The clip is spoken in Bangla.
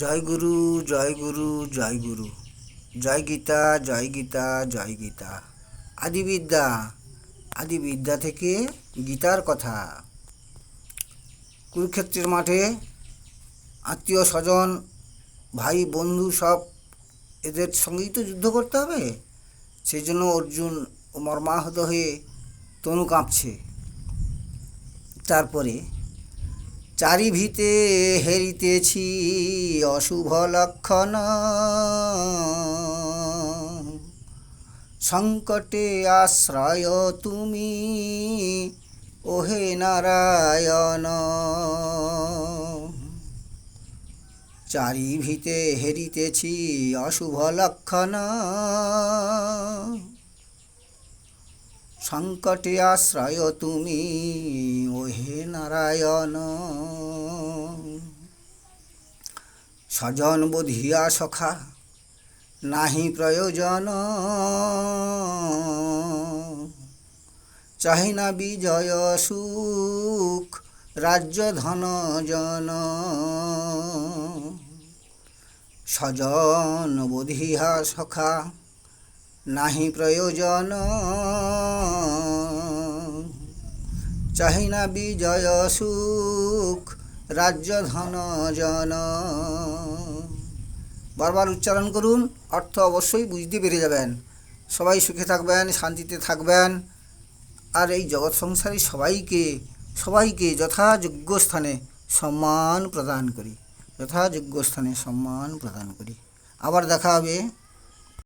জয় গুরু, জয় গুরু, জয় গুরু। জয় গীতা, জয় গীতা, জয় গীতা। আদিবিদ্যা, আদিবিদ্যা থেকে গীতার কথা। কুরুক্ষেত্রের মাঠে আত্মীয় স্বজন, ভাই বন্ধু সব এদের সঙ্গেই তো যুদ্ধ করতে হবে। সেই জন্য অর্জুন মর্মাহত হয়ে তনু কাঁপছে। তারপরে চারিভিতে হেরিতেছি অশুভ লক্ষণ, সংকটে আশ্রয় তুমি ওহে নারায়ণ। চারিভিতে হেরিতেছি অশুভ লক্ষণ, সংকটে আশ্রয় তুমি ওহে নারায়ণ। স্বজন বোধিয়া সখা নাহি প্রয়োজন, চাহি না বিজয় সুখ রাজ্য ধন জন। স্বজন বোধিয়া সখা নাহি প্রয়োজন, চাহি না বিজয় সুখ রাজ্য ধন জন। বারবার উচ্চারণ করুন, অর্থ অবশ্যই বুঝতে পেরে যাবেন। সবাই সুখে থাকবেন, শান্তিতে থাকবেন। আর এই জগৎ সংসারে সবাইকে যথাযোগ্য স্থানে সম্মান প্রদান করি, যথাযোগ্য স্থানে সম্মান প্রদান করি। আবার দেখা হবে।